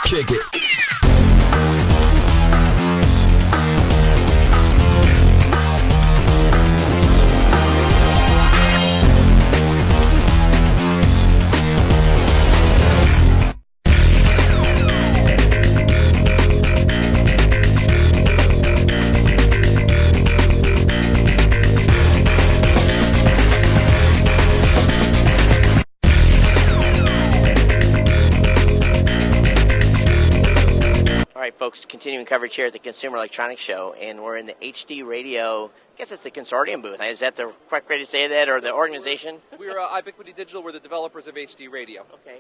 Kick it. Folks, continuing coverage here at the Consumer Electronics Show, and we're in the HD Radio, I guess it's the consortium booth. Is that the correct way to say that, or the organization? We're iBuiquity Digital. We're the developers of HD Radio. Okay.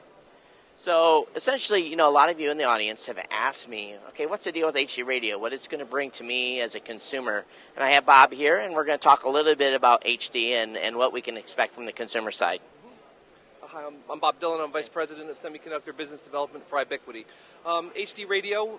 So, essentially, a lot of you in the audience have asked me, okay, what's the deal with HD Radio? What it's going to bring to me as a consumer? And I have Bob here, and we're going to talk a little bit about HD and what we can expect from the consumer side. Hi, I'm Bob Dillon. I'm Vice President of Semiconductor Business Development for iBuiquity. HD Radio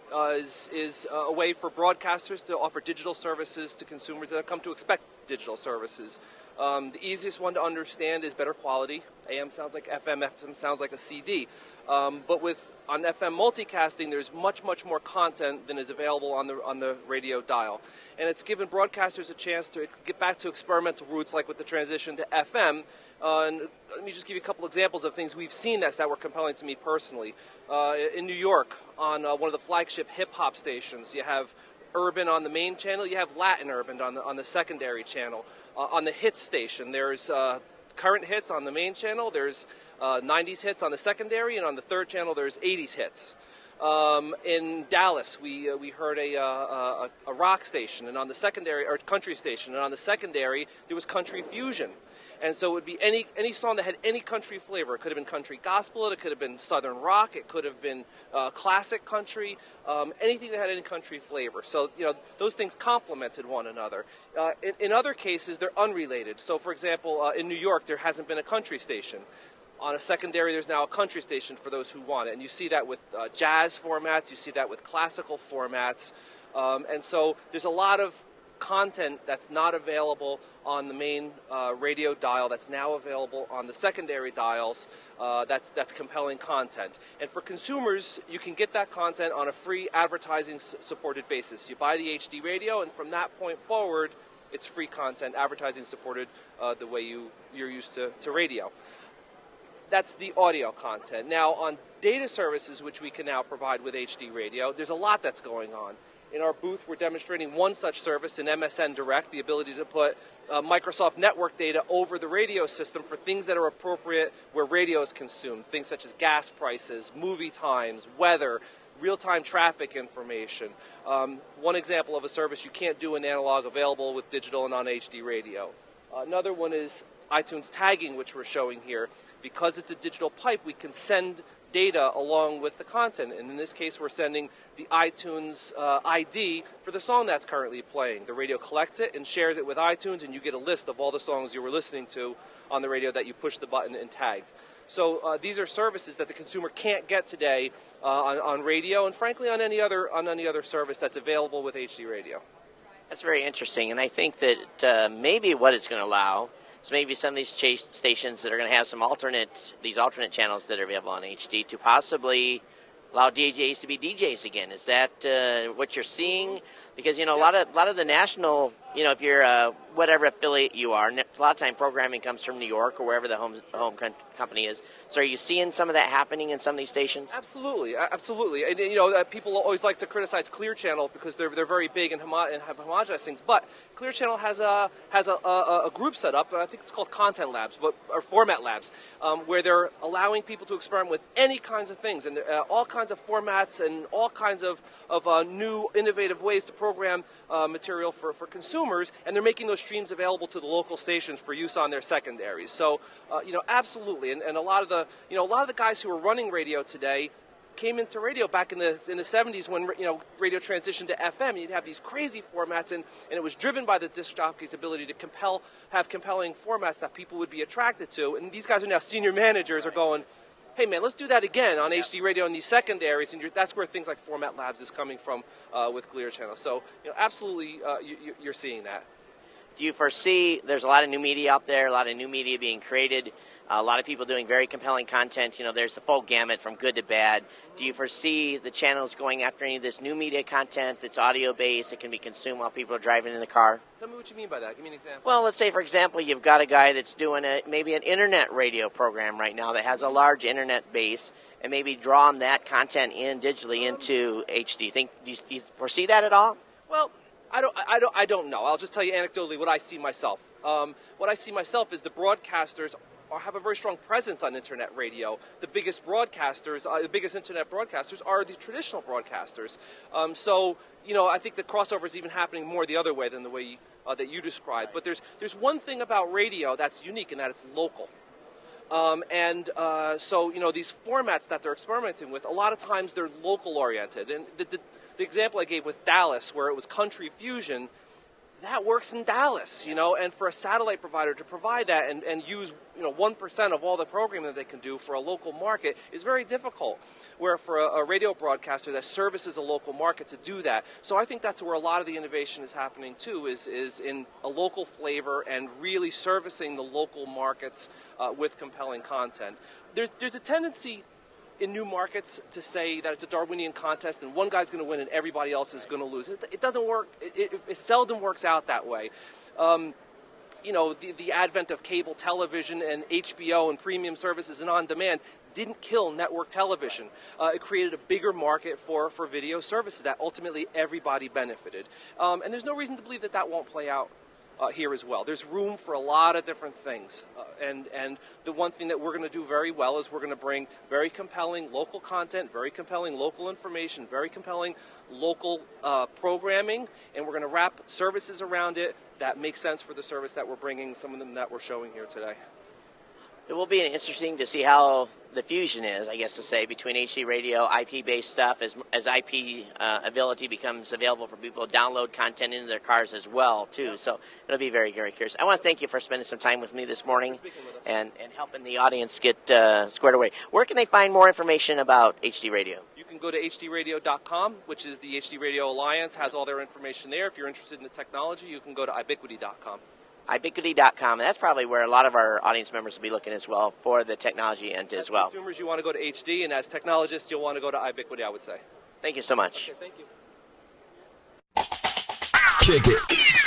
is a way for broadcasters to offer digital services to consumers that have come to expect digital services. The easiest one to understand is better quality. AM sounds like FM, FM sounds like a CD. But on FM multicasting, there's much more content than is available on the radio dial. And it's given broadcasters a chance to get back to experimental roots, like with the transition to FM. And let me just give you a couple examples of things we've seen that were compelling to me personally. In New York, on one of the flagship hip-hop stations, you have urban on the main channel, you have Latin urban on the secondary channel. On the hits station, there's current hits on the main channel, there's 90s hits on the secondary, and on the third channel there's 80s hits. In Dallas, we heard a rock station, and on the secondary, or country station, and on the secondary there was country fusion. And so it would be any song that had any country flavor. It could have been country gospel, it could have been southern rock, it could have been classic country, anything that had any country flavor. So, those things complemented one another. In other cases, they're unrelated. So, for example, in New York, there hasn't been a country station. On a secondary, there's now a country station for those who want it. And you see that with jazz formats, you see that with classical formats. And so there's a lot of content that's not available on the main radio dial that's now available on the secondary dials. That's compelling content. And for consumers, you can get that content on a free advertising supported basis. You buy the HD Radio, and from that point forward, it's free content, advertising supported the way you're used to radio. That's the audio content. Now, on data services, which we can now provide with HD Radio, there's a lot that's going on. In our booth, we're demonstrating one such service in MSN Direct, the ability to put Microsoft network data over the radio system for things that are appropriate where radio is consumed, things such as gas prices, movie times, weather, real-time traffic information. One example of a service you can't do in analog, available with digital and on HD Radio. Another one is iTunes tagging, which we're showing here. Because it's a digital pipe, we can send data along with the content. And in this case, we're sending the iTunes ID for the song that's currently playing. The radio collects it and shares it with iTunes, and you get a list of all the songs you were listening to on the radio that you pushed the button and tagged. So these are services that the consumer can't get today on radio, and frankly on any other service that's available with HD Radio. That's very interesting, and I think that maybe what it's going to allow is maybe some of these stations that are going to have some alternate channels that are available on HD to possibly allow DJs to be DJs again. Is that what you're seeing? Because a lot of the national, if you're whatever affiliate you are, a lot of time programming comes from New York or wherever the home company is. So are you seeing some of that happening in some of these stations? Absolutely. And people always like to criticize Clear Channel because they're very big and have homogenized things. But Clear Channel has a group set up. I think it's called Content Labs, or Format Labs, where they're allowing people to experiment with any kinds of things and all kinds of formats and all kinds of new innovative ways to program material for consumers, and they're making those streams available to the local stations for use on their secondaries. So, absolutely, and a lot of the guys who are running radio today came into radio back in the 70s when radio transitioned to FM. You'd have these crazy formats, and it was driven by the disc jockey's ability to have compelling formats that people would be attracted to. And these guys are now senior managers, are going, hey man, let's do that again on HD Radio in these secondaries, and that's where things like Format Labs is coming from with Clear Channel. So, absolutely, you're seeing that. Do you foresee there's a lot of new media out there, a lot of new media being created? A lot of people doing very compelling content. You know, there's the full gamut from good to bad. Do you foresee the channels going after any of this new media content that's audio-based that can be consumed while people are driving in the car? Tell me what you mean by that. Give me an example. Well, let's say, for example, you've got a guy that's doing maybe an internet radio program right now that has a large internet base, and maybe drawing that content in digitally into HD. Do you foresee that at all? Well, I don't know. I'll just tell you anecdotally what I see myself. What I see myself is the broadcasters have a very strong presence on internet radio. The biggest broadcasters, the biggest internet broadcasters are the traditional broadcasters. So, you know, I think the crossover is even happening more the other way than the way that you described. But there's one thing about radio that's unique in that it's local. So, you know, these formats that they're experimenting with, a lot of times they're local oriented. And the example I gave with Dallas, where it was country fusion, that works in Dallas, you know, and for a satellite provider to provide that and use, you know, 1% of all the programming that they can do for a local market is very difficult. Where for a radio broadcaster that services a local market to do that. So I think that's where a lot of the innovation is happening too, is in a local flavor and really servicing the local markets with compelling content. There's a tendency in new markets to say that it's a Darwinian contest and one guy's going to win and everybody else is going to lose. It doesn't work. It seldom works out that way. You know, the advent of cable television and HBO and premium services and on-demand didn't kill network television. It created a bigger market for video services that ultimately everybody benefited. And there's no reason to believe that that won't play out here as well. There's room for a lot of different things. And the one thing that we're going to do very well is we're going to bring very compelling local content, very compelling local information, very compelling local programming, and we're going to wrap services around it that make sense for the service that we're bringing, some of them that we're showing here today. It will be interesting to see how the fusion is, I guess to say, between HD radio, IP-based stuff, as IP ability becomes available for people to download content into their cars as well, too. So it'll be very, very curious. I want to thank you for spending some time with me this morning and helping the audience get squared away. Where can they find more information about HD radio? You can go to hdradio.com, which is the HD Radio Alliance, has all their information there. If you're interested in the technology, you can go to iBiquity.com. iBiquity.com. That's probably where a lot of our audience members will be looking as well for the technology end as well. As consumers, you want to go to HD, and as technologists, you'll want to go to iBiquity, I would say. Thank you so much. Okay, thank you. Kick it.